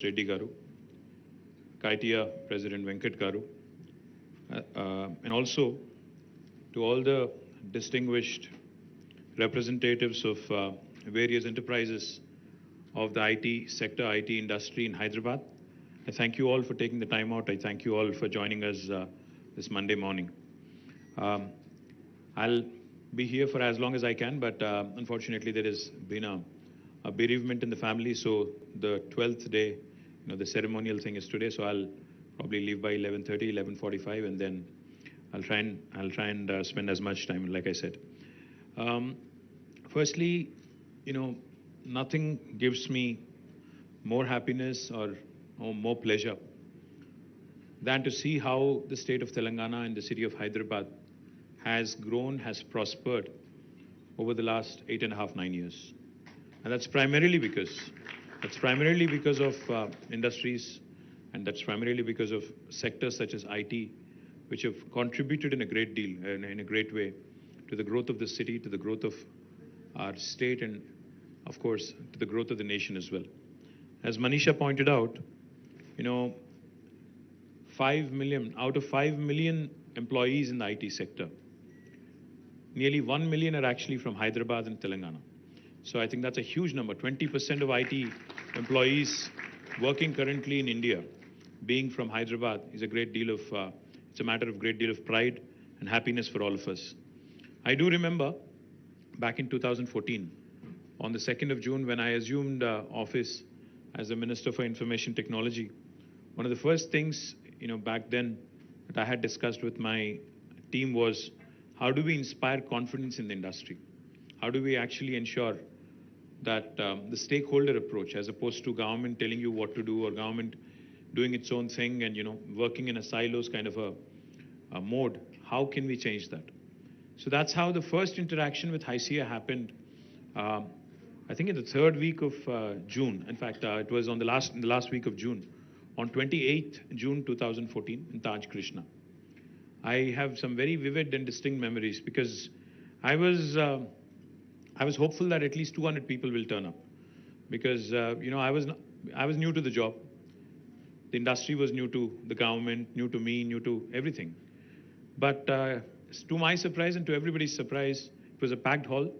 Reddy Garu, KTR President Venkat Garu, and also to all the distinguished representatives of various enterprises of the IT sector, IT industry in Hyderabad. I thank you all for taking the time out. I thank you all for joining us this Monday morning. Um, I'll be here for as long as I can, but unfortunately there has been a bereavement in the family. So the 12th day, the ceremonial thing is today. So I'll probably leave by 11:30, 11:45, and then I'll try and spend as much time, like I said. Um, Firstly, you know, nothing gives me more happiness or more pleasure than to see how the state of Telangana and the city of Hyderabad has grown, has prospered over the last 8.5, 9 years. And that's primarily because of industries, and that's primarily because of sectors such as IT, which have contributed in a great deal, in a great way, to the growth of the city, to the growth of our state, and of course, to the growth of the nation as well. As Manisha pointed out, you know, 5 million, out of 5 million employees in the IT sector, nearly 1 million are actually from Hyderabad and Telangana. So I think that's a huge number. 20% of IT employees working currently in India being from Hyderabad is a great deal of, it's a matter of great deal of pride and happiness for all of us. I do remember back in 2014, on the 2nd of June, when I assumed office as the Minister for Information Technology, one of the first things, back then that I had discussed with my team was, how do we inspire confidence in the industry? How do we actually ensure that the stakeholder approach, as opposed to government telling you what to do or government doing its own thing and, working in a silos kind of a mode, how can we change that? So that's how the first interaction with HICIA happened. I think in the third week of June. In fact, it was in the last week of June, on 28th June 2014 in Taj Krishna. I have some very vivid and distinct memories because I was hopeful that at least 200 people will turn up, because I was new to the job. The industry was new to the government, new to me, new to everything. But to my surprise and to everybody's surprise, it was a packed hall.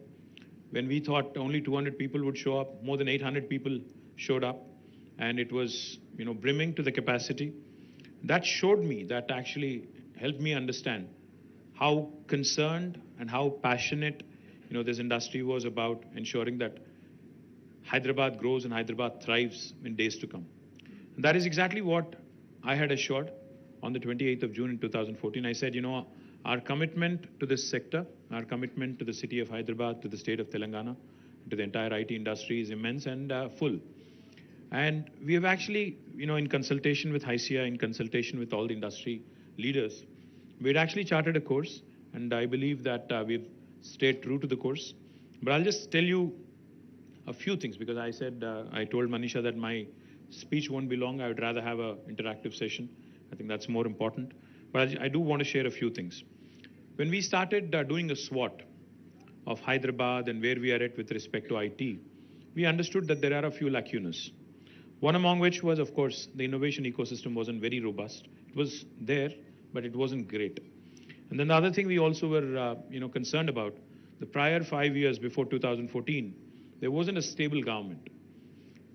When we thought only 200 people would show up, more than 800 people showed up, and it was brimming to the capacity. That showed me, that actually helped me understand how concerned and how passionate this industry was about ensuring that Hyderabad grows and Hyderabad thrives in days to come. And that is exactly what I had assured on the 28th of June in 2014. I said, our commitment to this sector, our commitment to the city of Hyderabad, to the state of Telangana, to the entire IT industry is immense and full. And we have actually, in consultation with HICIA, in consultation with all the industry leaders, we had actually charted a course, and I believe that we've stayed true to the course. But I'll just tell you a few things, because I said, I told Manisha that my speech won't be long. I would rather have an interactive session. I think that's more important. But I do want to share a few things. When we started doing a SWOT of Hyderabad and where we are at with respect to IT, we understood that there are a few lacunas. One among which was, of course, the innovation ecosystem wasn't very robust. It was there, but it wasn't great. And then the other thing we also were, concerned about, the prior 5 years before 2014, there wasn't a stable government.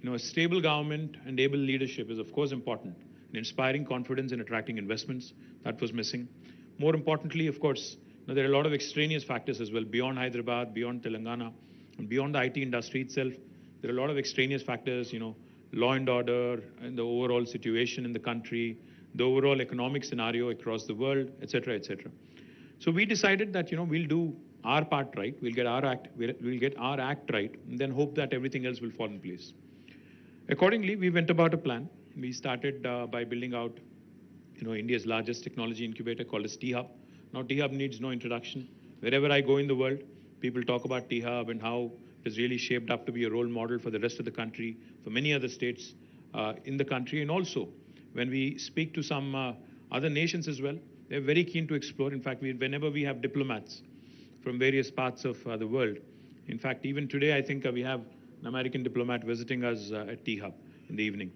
A stable government and able leadership is, of course, important in inspiring confidence and attracting investments. That was missing. More importantly, of course, there are a lot of extraneous factors as well, beyond Hyderabad, beyond Telangana, and beyond the IT industry itself. There are a lot of extraneous factors, law and order, and the overall situation in the country, the overall economic scenario across the world, etc., etc. So we decided that, we'll do our part right, we'll get our act right, and then hope that everything else will fall in place. Accordingly, we went about a plan. We started by building out, India's largest technology incubator called as T-Hub. Now, T-Hub needs no introduction. Wherever I go in the world, people talk about T-Hub and how it is really shaped up to be a role model for the rest of the country, for many other states in the country. And also, when we speak to some other nations as well, they're very keen to explore. In fact, whenever we have diplomats from various parts of the world, in fact, even today, I think we have an American diplomat visiting us at T-Hub in the evening.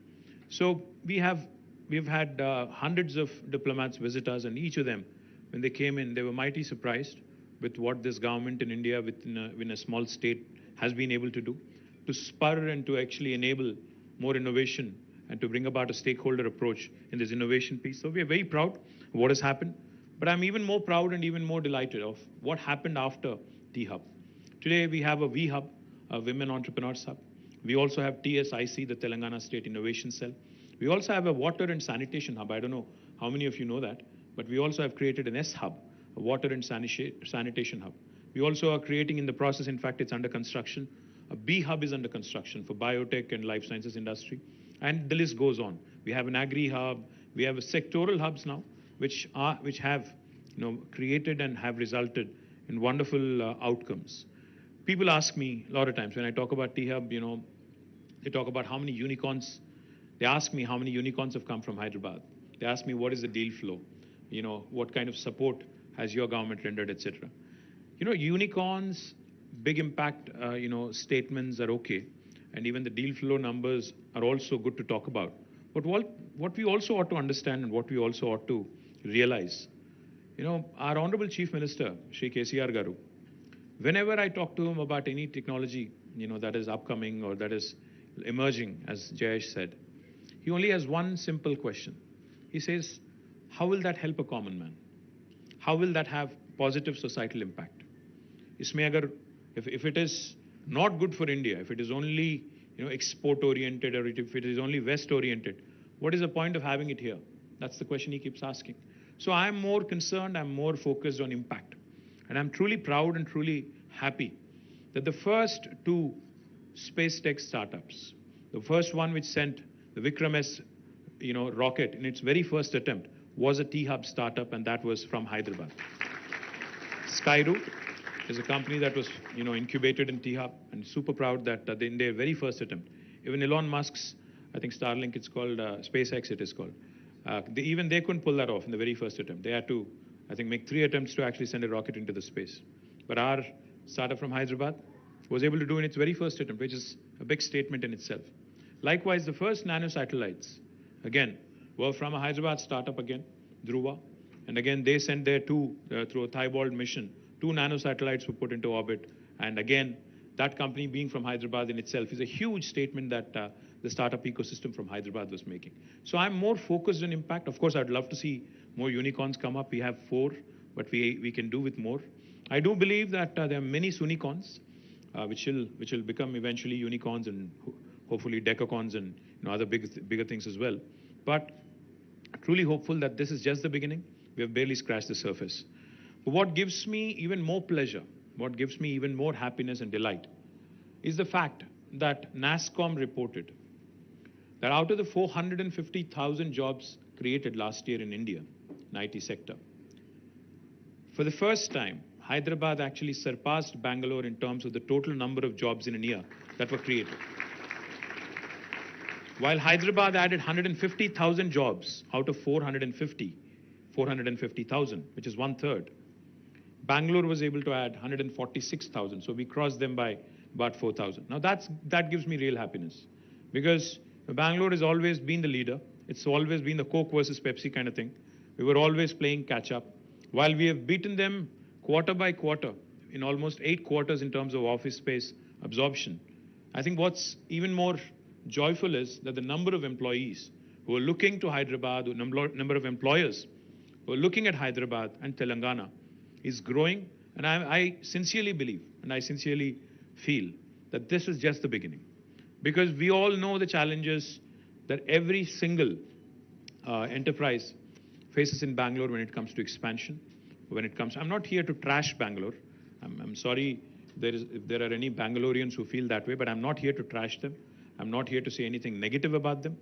So we've had hundreds of diplomats visit us, and each of them, when they came in, they were mighty surprised with what this government in India, within a small state, has been able to do to spur and to actually enable more innovation and to bring about a stakeholder approach in this innovation piece. So we are very proud of what has happened, but I'm even more proud and even more delighted of what happened after T-Hub. Today we have a V-Hub, a Women Entrepreneurs Hub. We also have TSIC, the Telangana State Innovation Cell. We also have a Water and Sanitation Hub. I don't know how many of you know that, but we also have created an S-Hub, a Water and Sanitation Hub. We also are creating in the process, in fact, it's under construction. A B-Hub is under construction for biotech and life sciences industry. And the list goes on. We have an agri-hub. We have sectoral hubs now, which have created and have resulted in wonderful outcomes. People ask me a lot of times when I talk about T-Hub, they talk about how many unicorns. They ask me how many unicorns have come from Hyderabad. They ask me what is the deal flow, what kind of support has your government rendered, etc. Unicorns, big impact, statements are okay, and even the deal flow numbers are also good to talk about. But what we also ought to understand and what we also ought to realize, our Honorable Chief Minister, Shri KTR Garu, whenever I talk to him about any technology, that is upcoming or that is emerging, as Jayesh said, he only has one simple question. He says, how will that help a common man? How will that have positive societal impact? If it is not good for India, if it is only export oriented, or if it is only West oriented, what is the point of having it here? That's the question he keeps asking. So I'm more concerned, I'm more focused on impact. And I'm truly proud and truly happy that the first two space tech startups, the first one which sent the Vikram S rocket in its very first attempt, was a T-Hub startup, and that was from Hyderabad. Skyroot is a company that was incubated in T-Hub, and super proud that in their very first attempt, even Elon Musk's, I think Starlink it's called, SpaceX it is called, even they couldn't pull that off in the very first attempt. They had to, I think, make 3 attempts to actually send a rocket into the space. But our startup from Hyderabad was able to do in its very first attempt, which is a big statement in itself. Likewise, the first nanosatellites, again, were from a Hyderabad startup again, Dhruva. And again, they sent their through a Thibault mission, 2 nanosatellites were put into orbit. And again, that company being from Hyderabad in itself is a huge statement that the startup ecosystem from Hyderabad was making. So I'm more focused on impact. Of course, I'd love to see more unicorns come up. We have 4, but we can do with more. I do believe that there are many Sunicorns, which will become eventually unicorns and hopefully decacorns and other bigger things as well. But truly hopeful that this is just the beginning. We have barely scratched the surface. But what gives me even more pleasure, what gives me even more happiness and delight, is the fact that NASSCOM reported that out of the 450,000 jobs created last year in India, in IT sector, for the first time, Hyderabad actually surpassed Bangalore in terms of the total number of jobs in a year that were created. While Hyderabad added 150,000 jobs out of 450,000, which is 1/3, Bangalore was able to add 146,000. So we crossed them by about 4,000. Now that gives me real happiness, because Bangalore has always been the leader. It's always been the Coke versus Pepsi kind of thing. We were always playing catch up. While we have beaten them quarter by quarter in almost 8 quarters in terms of office space absorption, I think what's even more joyful is that the number of employees who are looking to Hyderabad, the number of employers who are looking at Hyderabad and Telangana is growing. And I sincerely believe and I sincerely feel that this is just the beginning. Because we all know the challenges that every single enterprise faces in Bangalore when it comes to expansion. I'm not here to trash Bangalore. I'm sorry if there are any Bangaloreans who feel that way, but I'm not here to trash them. I'm not here to say anything negative about them.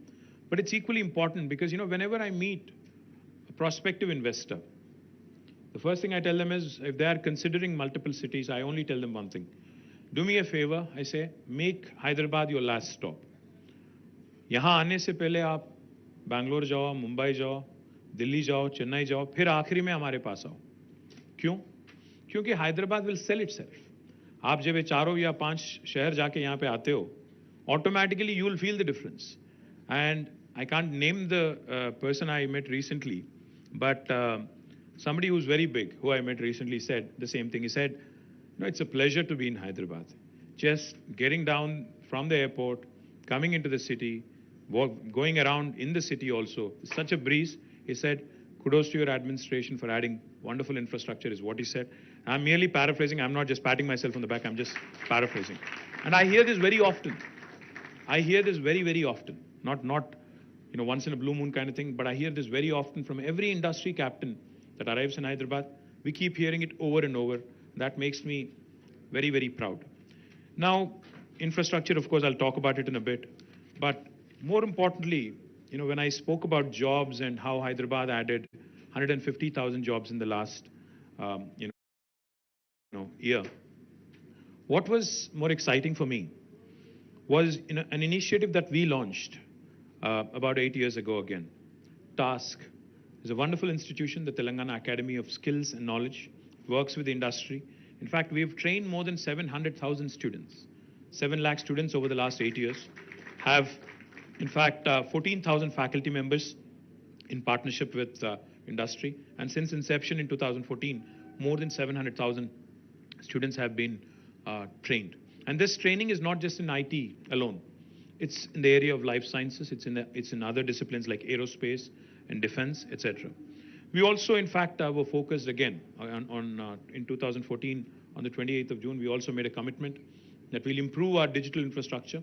But it's equally important because, whenever I meet a prospective investor, the first thing I tell them is, if they are considering multiple cities, I only tell them one thing. Do me a favor, I say, make Hyderabad your last stop. यहाँ आने से पहले आप बैंगलोर जाओ, मुंबई जाओ, दिल्ली जाओ, चेन्नई जाओ, फिर आखिरी में हमारे पास आओ. क्यों? क्योंकि हैदराबाद will sell itself. आप जब ये 4 या 5 शहर जाके यहाँ पे आते हो, automatically you will feel the difference. And I can't name the person I met recently, but somebody who's very big, who I met recently, said the same thing. He said, it's a pleasure to be in Hyderabad. Just getting down from the airport, coming into the city, going around in the city also. It's such a breeze. He said, kudos to your administration for adding wonderful infrastructure, is what he said. I'm merely paraphrasing. I'm not just patting myself on the back. I'm just paraphrasing. And I hear this very often. I hear this very, very often. Not once in a blue moon kind of thing, but I hear this very often from every industry captain that arrives in Hyderabad. We keep hearing it over and over. That makes me very, very proud. Now, infrastructure, of course, I'll talk about it in a bit. But more importantly, when I spoke about jobs and how Hyderabad added 150,000 jobs in the last, year, what was more exciting for me was an initiative that we launched about 8 years ago again. TASK is a wonderful institution, the Telangana Academy of Skills and Knowledge, works with the industry. In fact, we've trained more than 700,000 students. 7 lakh students over the last 8 years, have, in fact, 14,000 faculty members in partnership with industry. And since inception in 2014, more than 700,000 students have been trained. And this training is not just in IT alone. It's in the area of life sciences. It's in other disciplines like aerospace and defense, etc. We also, in fact, were focused again in 2014, on the 28th of June, we also made a commitment that we'll improve our digital infrastructure.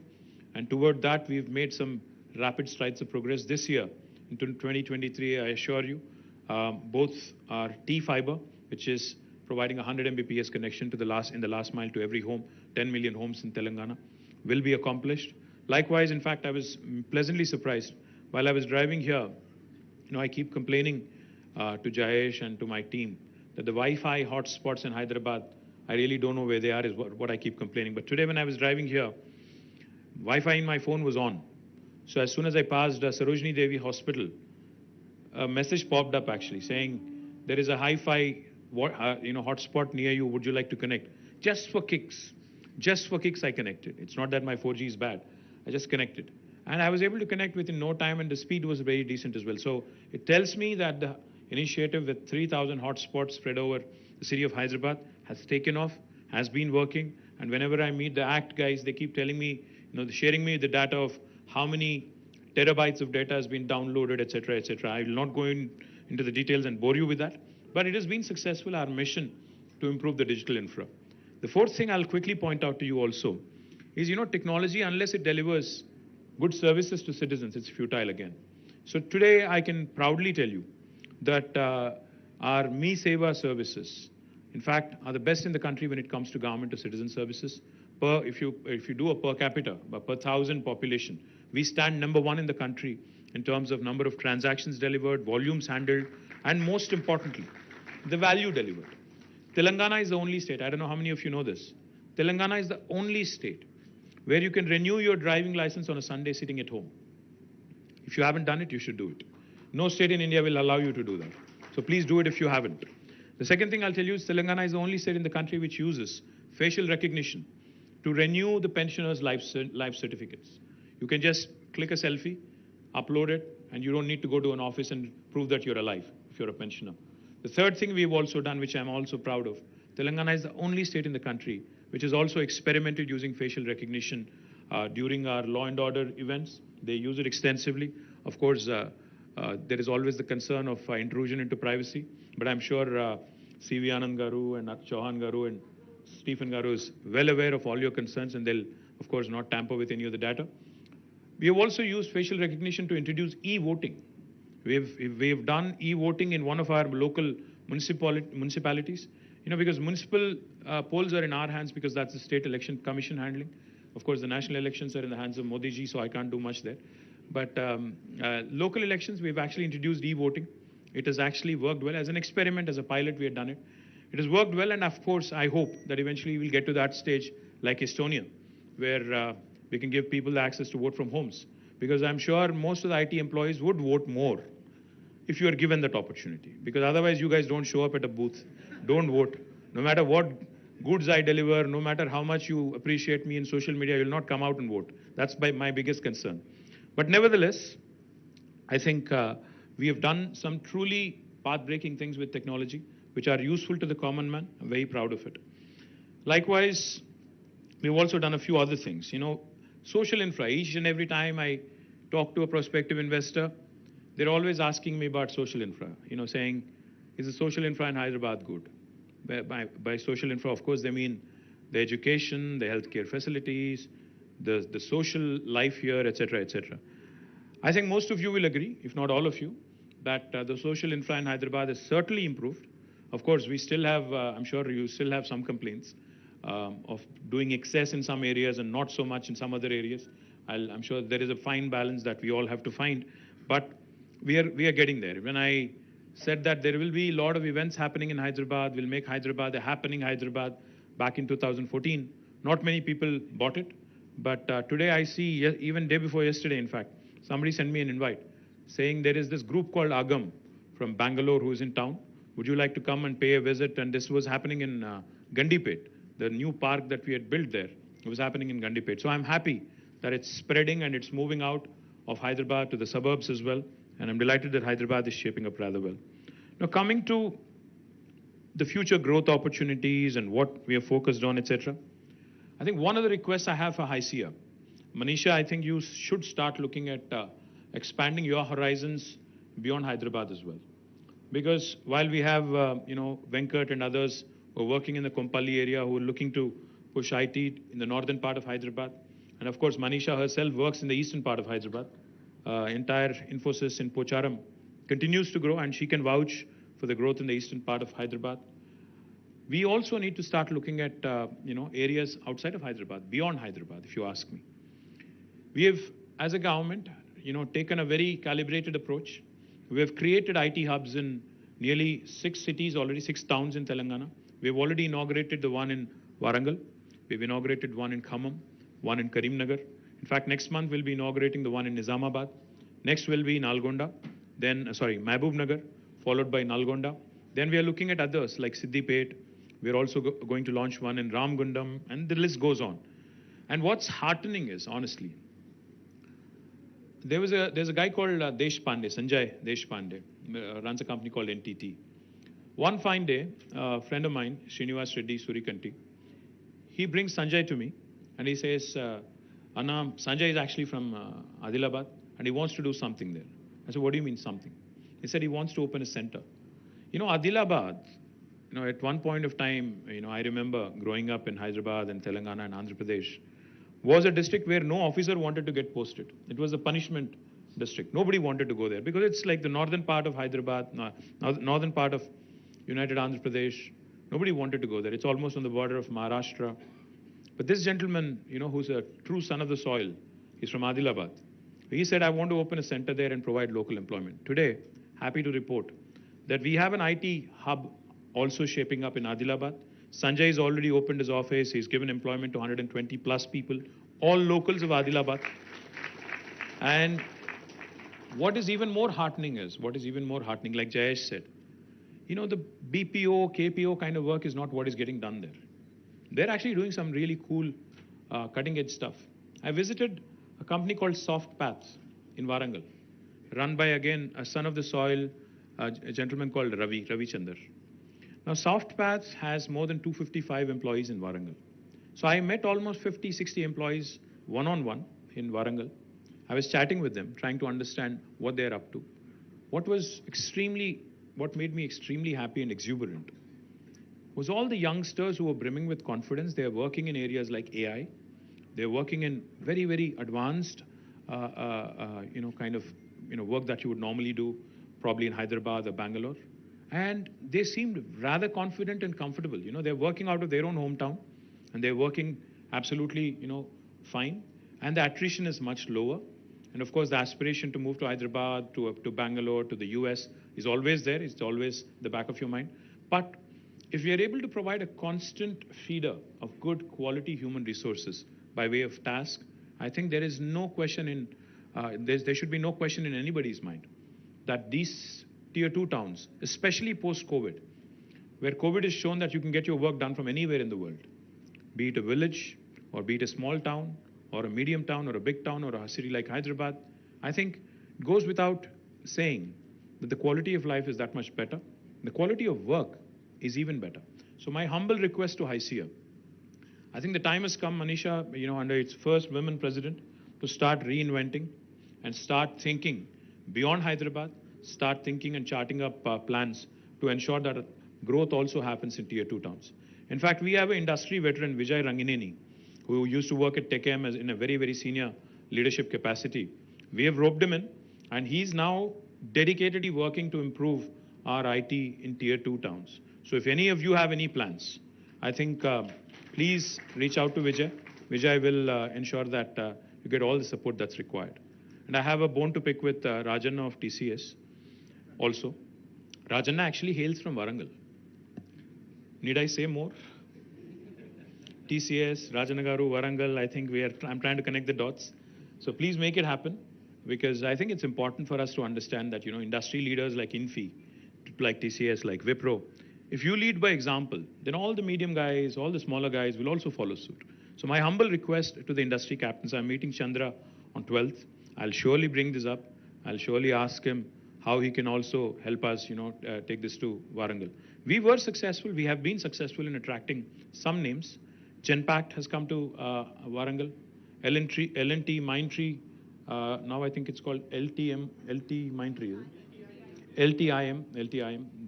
And toward that, we've made some rapid strides of progress this year. In 2023, I assure you, both our T-Fiber, which is providing 100 Mbps connection to in the last mile to every home, 10 million homes in Telangana, will be accomplished. Likewise, in fact, I was pleasantly surprised. While I was driving here, I keep complaining to Jayesh and to my team that the Wi-Fi hotspots in Hyderabad, I really don't know where they are, is what I keep complaining. But today when I was driving here, Wi-Fi in my phone was on. So as soon as I passed Sarojini Devi Hospital, a message popped up actually saying, there is a hi-fi hotspot near you, would you like to connect? Just for kicks. Just for kicks I connected. It's not that my 4G is bad. I just connected. And I was able to connect within no time, and the speed was very decent as well. So it tells me that the initiative with 3,000 hotspots spread over the city of Hyderabad has taken off, has been working. And whenever I meet the ACT guys, they keep telling me, sharing me the data of how many terabytes of data has been downloaded, etc., etc. I will not go into the details and bore you with that. But it has been successful, our mission to improve the digital infra. The fourth thing I'll quickly point out to you also is, technology, unless it delivers good services to citizens, it's futile again. So today I can proudly tell you that our Me Seva services, in fact, are the best in the country when it comes to government to citizen services. If you do a per capita, per 1,000 population, we stand number 1 in the country in terms of number of transactions delivered, volumes handled, and most importantly, the value delivered. Telangana is the only state, I don't know how many of you know this, Telangana is the only state where you can renew your driving license on a Sunday sitting at home. If you haven't done it, you should do it. No state in India will allow you to do that. So please do it if you haven't. The second thing I'll tell you is Telangana is the only state in the country which uses facial recognition to renew the pensioners' life certificates. You can just click a selfie, upload it, and you don't need to go to an office and prove that you're alive if you're a pensioner. The third thing we've also done, which I'm also proud of, Telangana is the only state in the country which has also experimented using facial recognition during our law and order events. They use it extensively. Of course, there is always the concern of intrusion into privacy, but I'm sure C.V. Anand Garu and Chauhan Garu and Stephen Garu is well aware of all your concerns, and they'll, of course, not tamper with any of the data. We have also used facial recognition to introduce e-voting. We've done e-voting in one of our local municipalities, because municipal polls are in our hands because that's the State Election Commission handling. Of course, the national elections are in the hands of Modi ji, so I can't do much there. But local elections, we've actually introduced e-voting. It has actually worked well. As an experiment, as a pilot, we had done it. It has worked well, and of course, I hope that eventually we'll get to that stage like Estonia, where we can give people the access to vote from homes. Because I'm sure most of the IT employees would vote more if you are given that opportunity. Because otherwise, you guys don't show up at a booth, don't vote. No matter what goods I deliver, no matter how much you appreciate me in social media, you'll not come out and vote. That's my biggest concern. But nevertheless, I think we have done some truly path-breaking things with technology, which are useful to the common man. I'm very proud of it. Likewise, we've also done a few other things. Social infra. Each and every time I talk to a prospective investor, they're always asking me about social infra. Saying, is the social infra in Hyderabad good? By social infra, of course, they mean the education, the healthcare facilities, the social life here, etc., etc. I think most of you will agree, if not all of you, that the social infra in Hyderabad has certainly improved. Of course, we still have, I'm sure you still have some complaints of doing excess in some areas and not so much in some other areas. I'm sure there is a fine balance that we all have to find, but we are getting there. When I said that there will be a lot of events happening in Hyderabad, we'll make Hyderabad a happening Hyderabad back in 2014, not many people bought it, but today I see, even day before yesterday, in fact, somebody sent me an invite saying there is this group called Agam from Bangalore who is in town. Would you like to come and pay a visit? And this was happening in Gandipet, the new park that we had built there. It was happening in Gandipet. So I'm happy that it's spreading and it's moving out of Hyderabad to the suburbs as well. And I'm delighted that Hyderabad is shaping up rather well. Now, coming to the future growth opportunities and what we are focused on, etc. I think one of the requests I have for Hysia, Manisha, I think you should start looking at expanding your horizons beyond Hyderabad as well. Because while we have, Venkat and others who are working in the Kompally area who are looking to push IT in the northern part of Hyderabad, and of course, Manisha herself works in the eastern part of Hyderabad. Entire Infosys in Pocharam continues to grow, and she can vouch for the growth in the eastern part of Hyderabad. We also need to start looking at, areas outside of Hyderabad, beyond Hyderabad, if you ask me. We have, as a government, taken a very calibrated approach. We have created IT hubs in nearly 6 cities already, 6 towns in Telangana. We've already inaugurated the one in Warangal. We've inaugurated one in Khammam, one in Karimnagar. In fact, next month we'll be inaugurating the one in Nizamabad. Next will be Nalgonda, Mahbub Nagar, followed by Nalgonda. Then we are looking at others like Siddipet. We're also going to launch one in Ramgundam, and the list goes on. And what's heartening is, honestly, there's a guy called Sanjay Deshpande, runs a company called NTT. One fine day, a friend of mine, Srinivas Reddy Surikanti, he brings Sanjay to me and he says, Anna, Sanjay is actually from Adilabad and he wants to do something there. I said, what do you mean something? He said he wants to open a center. Adilabad, at one point of time, I remember growing up in Hyderabad and Telangana and Andhra Pradesh, was a district where no officer wanted to get posted. It was a punishment district. Nobody wanted to go there because it's like the northern part of Hyderabad, northern part of United Andhra Pradesh. Nobody wanted to go there. It's almost on the border of Maharashtra. But this gentleman, who's a true son of the soil, he's from Adilabad. He said, I want to open a center there and provide local employment. Today, happy to report that we have an IT hub also shaping up in Adilabad. Sanjay has already opened his office. He's given employment to 120 plus people, all locals of Adilabad. And what is even more heartening, like Jayesh said, the BPO, KPO kind of work is not what is getting done there. They're actually doing some really cool, cutting edge stuff. I visited a company called Soft Paths in Warangal, run by, again, a son of the soil, a gentleman called Ravi Chandar. Now, Soft Paths has more than 255 employees in Warangal. So I met almost 50, 60 employees one-on-one in Warangal. I was chatting with them, trying to understand what they're up to. What made me extremely happy and exuberant was all the youngsters who were brimming with confidence. They're working in areas like AI. They're working in very, very advanced, work that you would normally do probably in Hyderabad or Bangalore. And they seemed rather confident and comfortable. They're working out of their own hometown and they're working absolutely, fine. And the attrition is much lower. And of course, the aspiration to move to Hyderabad, to Bangalore, to the US is always there. It's always the back of your mind. But if we are able to provide a constant feeder of good quality human resources by way of task, I think there is no question there should be no question in anybody's mind that these tier 2 towns, especially post-COVID, where COVID has shown that you can get your work done from anywhere in the world, be it a village or be it a small town or a medium town or a big town or a city like Hyderabad, I think it goes without saying that the quality of life is that much better. The quality of work is even better. So my humble request to HICR, I think the time has come, Manisha, under its first women president, to start reinventing and start thinking beyond Hyderabad, start thinking and charting up plans to ensure that growth also happens in Tier 2 towns. In fact, we have an industry veteran, Vijay Rangineni, who used to work at TechM as in a very, very senior leadership capacity. We have roped him in, and he's now dedicatedly working to improve our IT in Tier 2 towns. So if any of you have any plans, I think please reach out to Vijay. Vijay will ensure that you get all the support that's required. And I have a bone to pick with Rajanna of TCS also. Rajanna actually hails from Warangal. Need I say more? TCS, Rajanna Garu, Warangal, I think I'm trying to connect the dots. So please make it happen, because I think it's important for us to understand that, industry leaders like Infi, like TCS, like Wipro, if you lead by example, then all the medium guys, all the smaller guys will also follow suit. So my humble request to the industry captains, I'm meeting Chandra on 12th. I'll surely bring this up. I'll surely ask him how he can also help us, take this to Warangal. We were successful. We have been successful in attracting some names. Genpact has come to Warangal. L&T Mindtree, now I think it's called LT Mindtree. LTIM.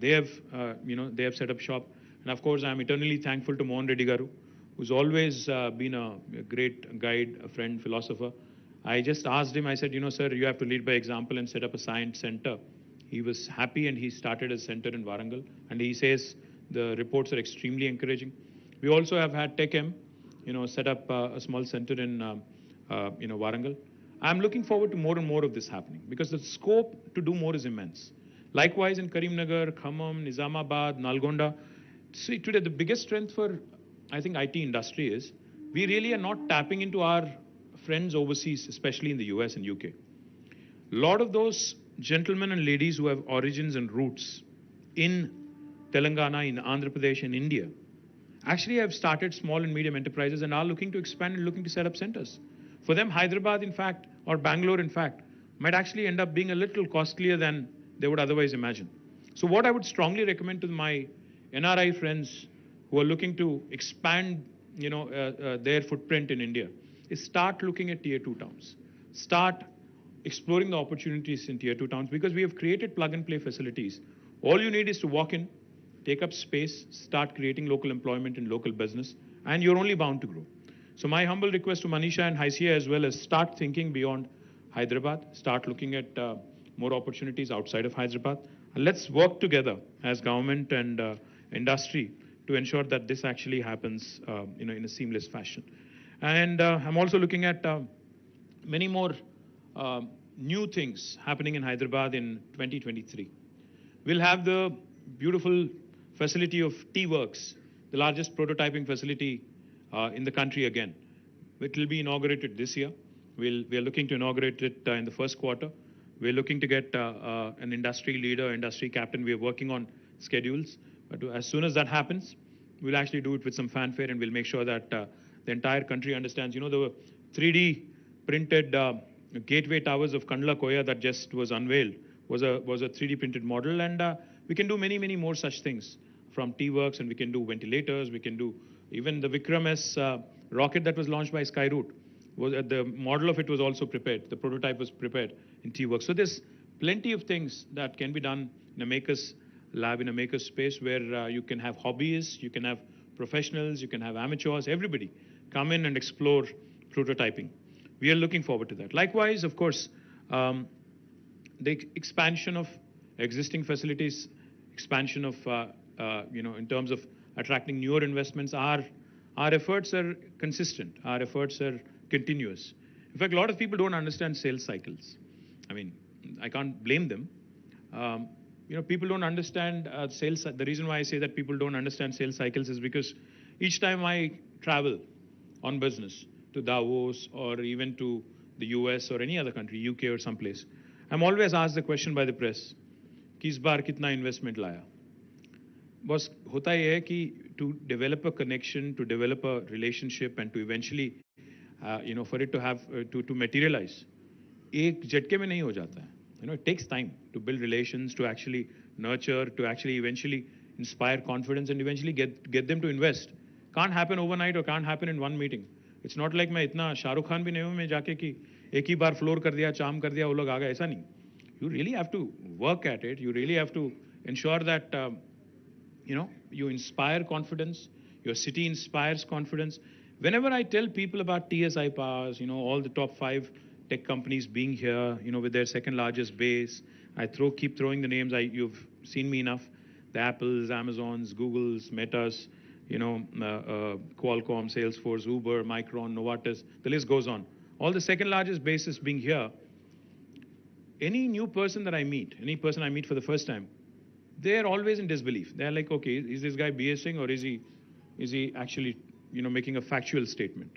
They have set up shop. And of course, I'm eternally thankful to Mohan Reddy Garu, who's always been a great guide, a friend, philosopher. I just asked him, I said, sir, you have to lead by example and set up a science center. He was happy, and he started a center in Warangal. And he says the reports are extremely encouraging. We also have had TechM, set up a small center in, Warangal. I'm looking forward to more and more of this happening, because the scope to do more is immense. Likewise, in Karimnagar, Khammam, Nizamabad, Nalgonda, see, today the biggest strength for, I think, IT industry is we really are not tapping into our friends overseas, especially in the US and UK. A lot of those gentlemen and ladies who have origins and roots in Telangana, in Andhra Pradesh, and India, actually have started small and medium enterprises and are looking to expand and looking to set up centers. For them, Hyderabad, in fact, or Bangalore, in fact, might actually end up being a little costlier than they would otherwise imagine. So what I would strongly recommend to my NRI friends who are looking to expand, their footprint in India is start looking at Tier 2 towns. Start exploring the opportunities in Tier 2 towns, because we have created plug-and-play facilities. All you need is to walk in, take up space, start creating local employment and local business, and you're only bound to grow. So my humble request to Manisha and HICR as well is start thinking beyond Hyderabad, start looking at more opportunities outside of Hyderabad. And let's work together as government and industry to ensure that this actually happens in a seamless fashion. And I'm also looking at many more new things happening in Hyderabad in 2023. We'll have the beautiful facility of T-Works, the largest prototyping facility in the country again. It will be inaugurated this year. We are looking to inaugurate it in the first quarter. We're looking to get an industry leader, industry captain. We are working on schedules. But as soon as that happens, we'll actually do it with some fanfare, and we'll make sure that the entire country understands. The 3D printed gateway towers of Kandla Koya that just was unveiled was a 3D printed model, and we can do many, many more such things from T-Works, and we can do ventilators. We can do even the Vikram S rocket that was launched by Skyroot. The model of it was also prepared. The prototype was prepared in T-Works. So there's plenty of things that can be done in a maker's lab, in a maker's space, where you can have hobbyists, you can have professionals, you can have amateurs, everybody come in and explore prototyping. We are looking forward to that. Likewise, of course, the expansion of existing facilities, expansion of, in terms of attracting newer investments, our efforts are consistent. Our efforts are continuous. In fact, a lot of people don't understand sales cycles. I mean, I can't blame them. People don't understand sales. The reason why I say that people don't understand sales cycles is because each time I travel on business to Davos or even to the US or any other country, UK or someplace, I'm always asked the question by the press, कि इस बार कितना investment लाया? बस होता ये है कि to develop a connection, to develop a relationship, and to eventually, for it to have to materialize, एक झटके में नहीं हो जाता है. It takes time to build relations, to actually nurture, to actually eventually inspire confidence and eventually get them to invest. Can't happen overnight or can't happen in one meeting. It's not like मैं इतना शाहरुख खान भी नहीं हूँ मैं जाके कि एक ही बार floor कर दिया चाम कर दिया वो लोग आ गए ऐसा नहीं. You really have to work at it. You really have to ensure that you inspire confidence. Your city inspires confidence. Whenever I tell people about TSI Pass, all the top 5 tech companies being here, with their second largest base, I keep throwing the names. You've seen me enough. The Apples, Amazons, Googles, Metas, Qualcomm, Salesforce, Uber, Micron, Novartis, the list goes on. All the second largest bases being here. Any new person that I meet, any person I meet for the first time, they're always in disbelief. They're like, okay, is this guy BSing or is he actually, making a factual statement?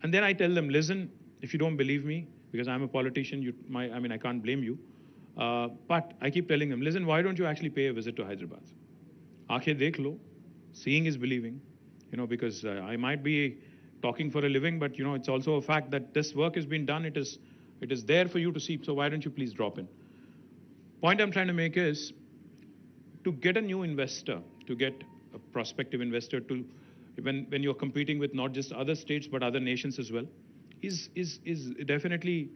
And then I tell them, listen, if you don't believe me, because I'm a politician, I can't blame you. But I keep telling them, listen, why don't you actually pay a visit to Hyderabad? Aakhe dekh lo. Seeing is believing, because I might be talking for a living, but it's also a fact that this work has been done. It is there for you to see. So why don't you please drop in? Point I'm trying to make is to get a new investor, to get a prospective investor to when you're competing with not just other states but other nations as well, is definitely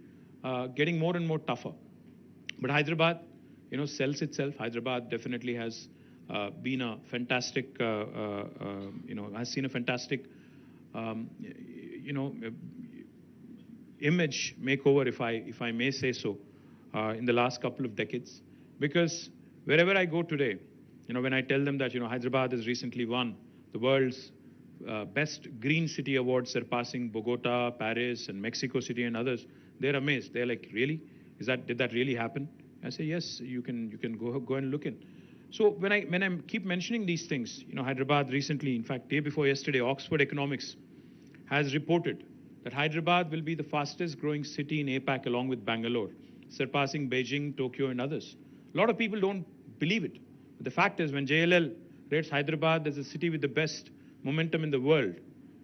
getting more and more tougher. But Hyderabad, sells itself. Hyderabad definitely has been a fantastic, has seen a fantastic, image makeover, if I may say so, in the last couple of decades. Because wherever I go today, when I tell them that, Hyderabad has recently won the world's best green city award, surpassing Bogota, Paris, and Mexico City and others, they're amazed. They're like, really? Did that really happen? I say, yes, you can go and look in. So when I keep mentioning these things, Hyderabad recently, in fact, day before yesterday, Oxford Economics has reported that Hyderabad will be the fastest growing city in APAC along with Bangalore, surpassing Beijing, Tokyo, and others. A lot of people don't believe it. But the fact is, when JLL rates Hyderabad as a city with the best momentum in the world,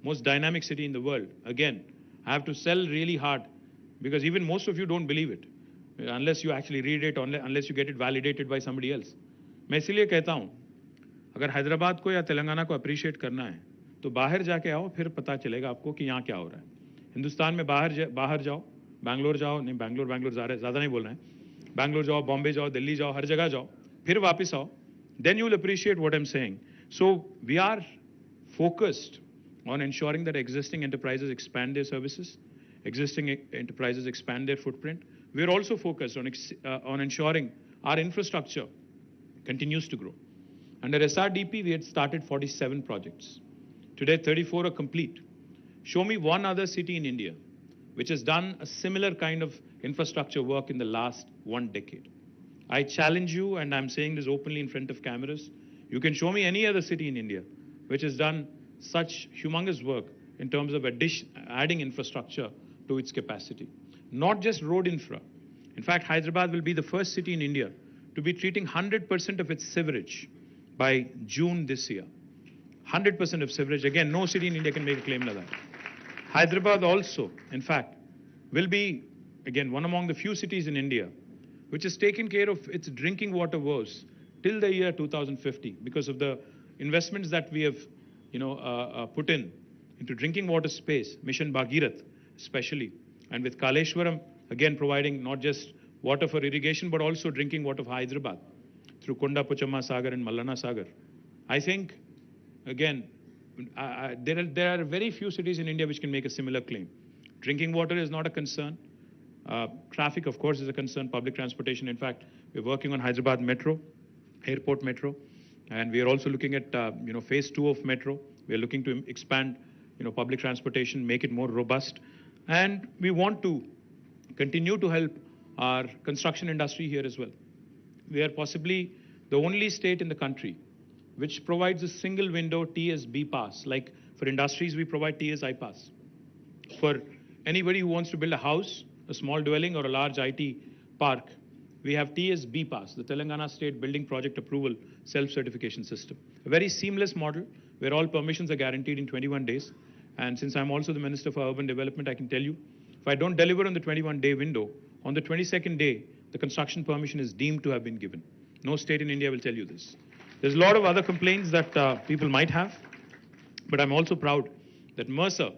most dynamic city in the world, again, I have to sell really hard because even most of you don't believe it, unless you actually read it, unless you get it validated by somebody else. मैं इसलिए कहता हूँ, अगर हैदराबाद को या तेलंगाना को appreciate करना है, तो बाहर जाके आओ, फिर पता चलेगा आपको कि यहाँ क्या हो रहा है. हिंदुस्तान में बाहर जाओ, बैंगलोर जाओ, नहीं बैंगलोर ज़्यादा नहीं बोल रहे हैं, बैंगलोर जाओ, बॉम्बे जाओ, दिल्ली जाओ, हर जगह जाओ, फिर वापस आओ, then you will appreciate what I'm saying. So we are focused on ensuring that existing enterprises expand their services, existing enterprises expand their footprint. We're also focused on ensuring our infrastructure continues to grow. Under SRDP, we had started 47 projects. Today, 34 are complete. Show me one other city in India which has done a similar kind of infrastructure work in the last 1 decade. I challenge you, and I'm saying this openly in front of cameras, you can show me any other city in India which has done such humongous work in terms of adding infrastructure to its capacity. Not just road infra. In fact, Hyderabad will be the first city in India to be treating 100% of its sewerage by June this year. 100% of sewerage. Again, no city in India can make a claim like that. Hyderabad also, in fact, will be, again, one among the few cities in India which has taken care of its drinking water woes till the year 2050 because of the investments that we have, put into drinking water space, Mission Bhagirath especially, and with Kaleshwaram, again, providing not just water for irrigation, but also drinking water for Hyderabad through Konda Puchamma Sagar and Mallana Sagar. I think, again, there are very few cities in India which can make a similar claim. Drinking water is not a concern. Traffic, of course, is a concern. Public transportation. In fact, we're working on Hyderabad Metro, Airport Metro, and we are also looking at, phase 2 of Metro. We are looking to expand, public transportation, make it more robust. And we want to continue to help our construction industry here as well. We are possibly the only state in the country which provides a single window TSB pass. Like for industries, we provide TSI pass. For anybody who wants to build a house, a small dwelling or a large IT park, we have TSB pass, the Telangana State Building Project Approval Self-Certification System. A very seamless model where all permissions are guaranteed in 21 days. And since I'm also the Minister for Urban Development, I can tell you, if I don't deliver on the 21-day window, on the 22nd day, the construction permission is deemed to have been given. No state in India will tell you this. There's a lot of other complaints that people might have, but I'm also proud that Mercer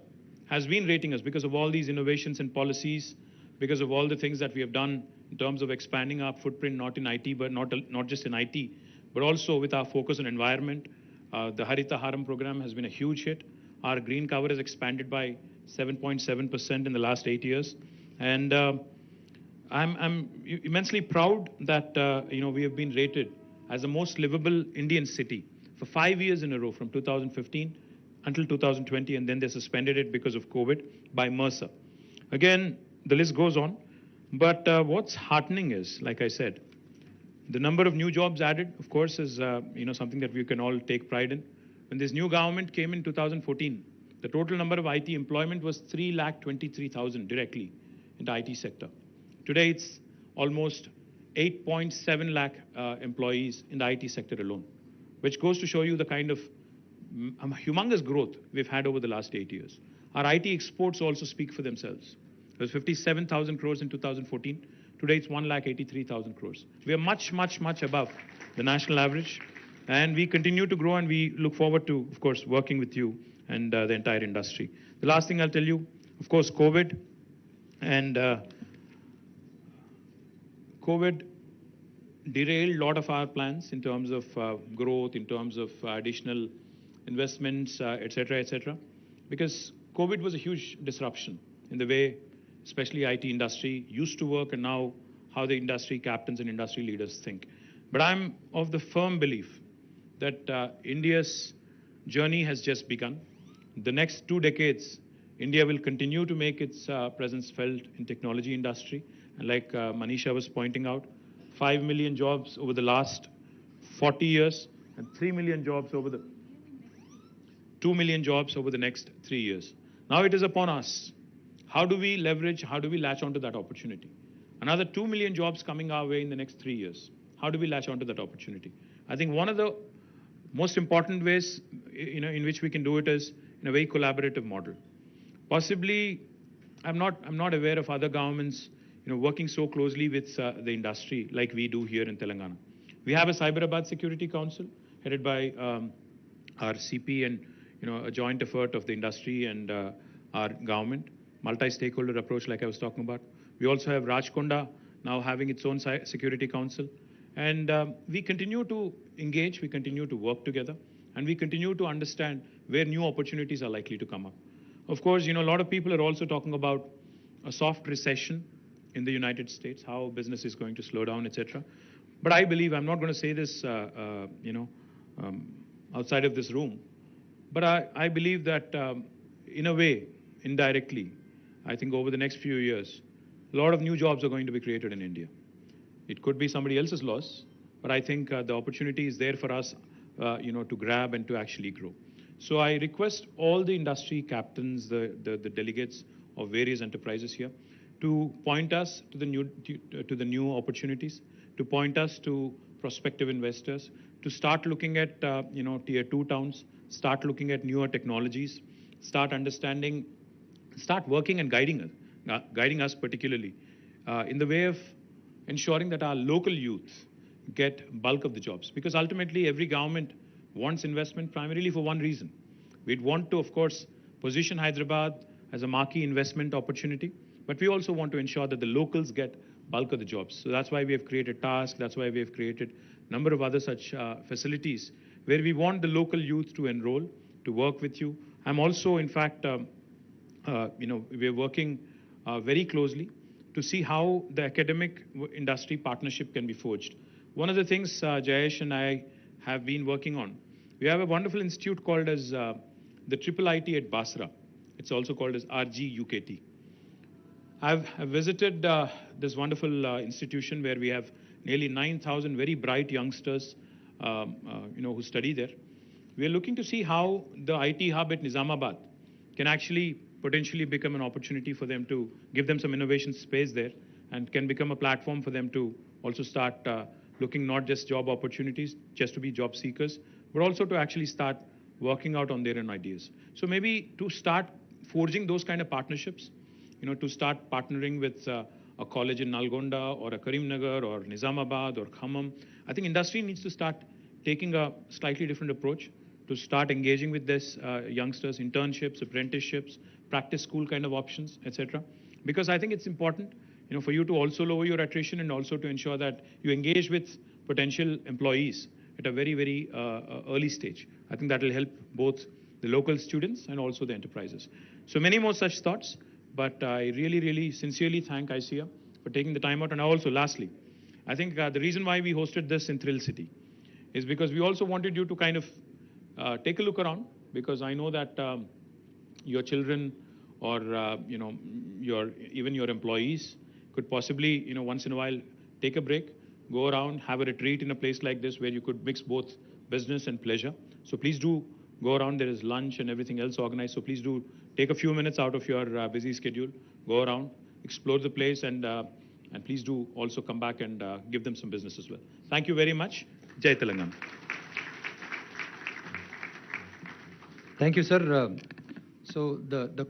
has been rating us because of all these innovations and policies, because of all the things that we have done in terms of expanding our footprint, not in IT, but not just in IT, but also with our focus on environment. The Harita Haram program has been a huge hit. Our green cover has expanded by 7.7% in the last 8 years. And I'm immensely proud that we have been rated as the most livable Indian city for 5 years in a row, from 2015 until 2020, and then they suspended it because of COVID by Mercer. Again, the list goes on, but what's heartening is, like I said, the number of new jobs added, of course, is something that we can all take pride in. When this new government came in 2014, the total number of IT employment was 323,000 directly in the IT sector. Today, it's almost 8.7 lakh employees in the IT sector alone, which goes to show you the kind of humongous growth we've had over the last 8 years. Our IT exports also speak for themselves. It was 57,000 crores in 2014. Today, it's 1,83,000 crores. We are much, much, much above the national average. And we continue to grow, and we look forward to, of course, working with you and the entire industry. The last thing I'll tell you, of course, COVID. And COVID derailed a lot of our plans in terms of growth, in terms of additional investments, et cetera, because COVID was a huge disruption in the way, especially IT industry used to work, and now how the industry captains and industry leaders think. But I'm of the firm belief that India's journey has just begun. The next 2 decades, India will continue to make its presence felt in technology industry. And like Manisha was pointing out, 5 million jobs over the last 40 years and 3 million jobs over the 2 million jobs over the next 3 years. Now it is upon us. How do we leverage, how do we latch onto that opportunity? Another 2 million jobs coming our way in the next 3 years. How do we latch onto that opportunity? I think one of the most important ways in which we can do it is in a very collaborative model. Possibly, I'm not aware of other governments working so closely with the industry like we do here in Telangana. We have a Cyberabad Security Council headed by our CP and a joint effort of the industry and our government, multi-stakeholder approach like I was talking about. We also have Rajkonda now having its own security council. And we continue to engage, we continue to work together, and we continue to understand where new opportunities are likely to come up. Of course, a lot of people are also talking about a soft recession in the United States, how business is going to slow down, etc. But I believe, I'm not going to say this, outside of this room, but I believe that in a way, indirectly, I think over the next few years, a lot of new jobs are going to be created in India. It could be somebody else's loss, but I think the opportunity is there for us, to grab and to actually grow. So I request all the industry captains, the delegates of various enterprises here, to point us to the new opportunities, to point us to prospective investors, to start looking at tier 2 towns, start looking at newer technologies, start understanding, start working and guiding us particularly in the way of ensuring that our local youth get bulk of the jobs. Because ultimately, every government wants investment primarily for one reason. We'd want to, of course, position Hyderabad as a marquee investment opportunity, but we also want to ensure that the locals get bulk of the jobs. So that's why we have created TASK, that's why we have created a number of other such facilities where we want the local youth to enroll, to work with you. I'm also, in fact, we're working very closely to see how the academic industry partnership can be forged. One of the things Jayesh and I have been working on, we have a wonderful institute called as the Triple IT at Basra. It's also called as RGUKT. I've visited this wonderful institution where we have nearly 9,000 very bright youngsters, who study there. We are looking to see how the IT hub at Nizamabad can actually potentially become an opportunity for them to give them some innovation space there, and can become a platform for them to also start looking not just job opportunities, just to be job seekers, but also to actually start working out on their own ideas. So maybe to start forging those kind of partnerships, to start partnering with a college in Nalgonda or a Karimnagar or Nizamabad or Khammam. I think industry needs to start taking a slightly different approach to start engaging with this youngsters, internships, apprenticeships, practice school kind of options, etc. Because I think it's important, for you to also lower your attrition and also to ensure that you engage with potential employees at a very, very early stage. I think that will help both the local students and also the enterprises. So many more such thoughts, but I really, really sincerely thank ICEA for taking the time out. And also, lastly, I think the reason why we hosted this in Thrill City is because we also wanted you to kind of take a look around, because I know that your children or, even your employees could possibly, once in a while take a break, go around, have a retreat in a place like this where you could mix both business and pleasure. So please do go around. There is lunch and everything else organized. So please do take a few minutes out of your busy schedule, go around, explore the place, and please do also come back and give them some business as well. Thank you very much. Jai Telangana. Thank you, sir. So the